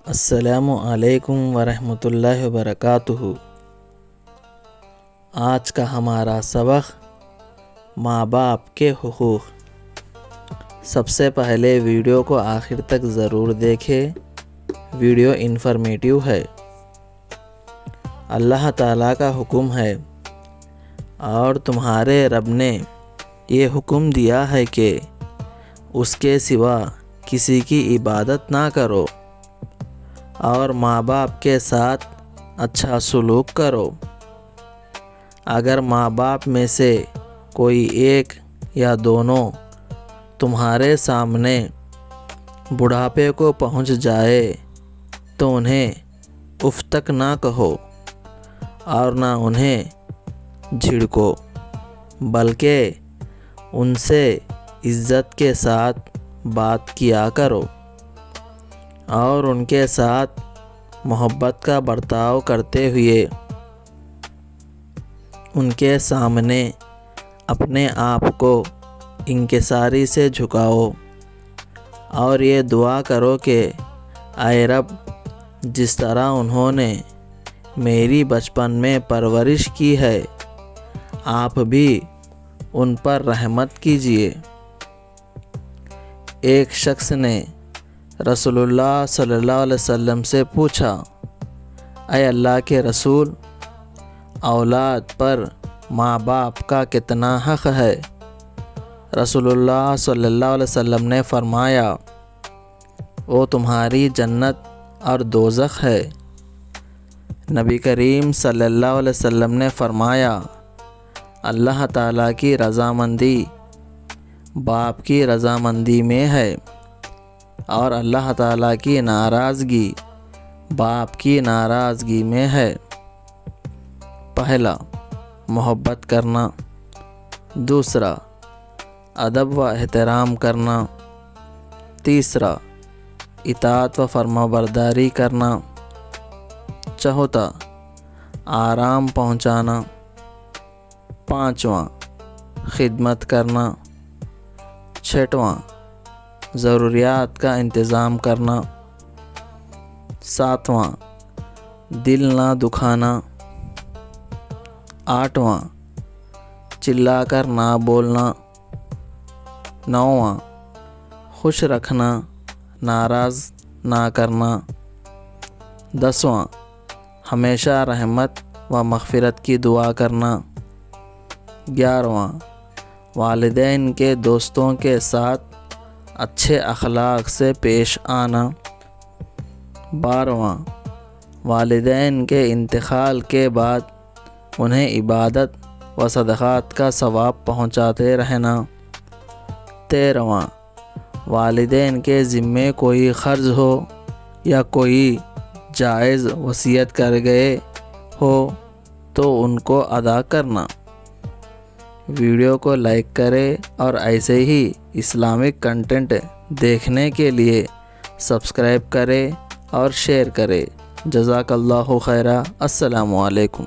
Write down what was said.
السلام علیکم ورحمۃ اللہ وبرکاتہ۔ آج کا ہمارا سبق ماں باپ کے حقوق۔ سب سے پہلے ویڈیو کو آخر تک ضرور دیکھیں، ویڈیو انفارمیٹیو ہے۔ اللہ تعالیٰ کا حکم ہے اور تمہارے رب نے یہ حکم دیا ہے کہ اس کے سوا کسی کی عبادت نہ کرو اور ماں باپ کے ساتھ اچھا سلوک کرو۔ اگر ماں باپ میں سے کوئی ایک یا دونوں تمہارے سامنے بڑھاپے کو پہنچ جائے تو انہیں اف تک نہ کہو اور نہ انہیں جھڑکو، بلکہ ان سے عزت کے ساتھ بات کیا کرو اور ان کے ساتھ محبت کا برتاؤ کرتے ہوئے ان کے سامنے اپنے آپ کو انکساری سے جھکاؤ اور یہ دعا کرو کہ اے رب، جس طرح انہوں نے میری بچپن میں پرورش کی ہے، آپ بھی ان پر رحمت کیجیے۔ ایک شخص نے رسول اللہ صلی اللہ علیہ وسلم سے پوچھا، اے اللہ کے رسول، اولاد پر ماں باپ کا کتنا حق ہے؟ رسول اللہ صلی اللہ علیہ وسلم نے فرمایا، وہ تمہاری جنت اور دوزخ ہے۔ نبی کریم صلی اللہ علیہ وسلم نے فرمایا، اللہ تعالیٰ کی رضامندی باپ کی رضامندی میں ہے اور اللہ تعالیٰ کی ناراضگی باپ کی ناراضگی میں ہے۔ پہلا، محبت کرنا۔ دوسرا، ادب و احترام کرنا۔ تیسرا، اطاعت و فرمانبرداری کرنا۔ چوتھا، آرام پہنچانا۔ پانچواں، خدمت کرنا۔ چھٹواں، ضروریات کا انتظام کرنا۔ ساتواں، دل نہ دکھانا۔ آٹھواں، چلا کر نہ بولنا۔ نوواں، خوش رکھنا، ناراض نہ کرنا۔ دسواں، ہمیشہ رحمت و مغفرت کی دعا کرنا۔ 11واں، والدین کے دوستوں کے ساتھ اچھے اخلاق سے پیش آنا۔ 12واں، والدین کے انتقال کے بعد انہیں عبادت و صدقات کا ثواب پہنچاتے رہنا۔ 13واں، والدین کے ذمے کوئی قرض ہو یا کوئی جائز وصیت کر گئے ہو تو ان کو ادا کرنا۔ ویڈیو کو لائک کریں اور ایسے ہی اسلامک کنٹینٹ دیکھنے کے لیے سبسکرائب کریں اور شیئر کریں۔ جزاک اللہ خیرا۔ السلام علیکم۔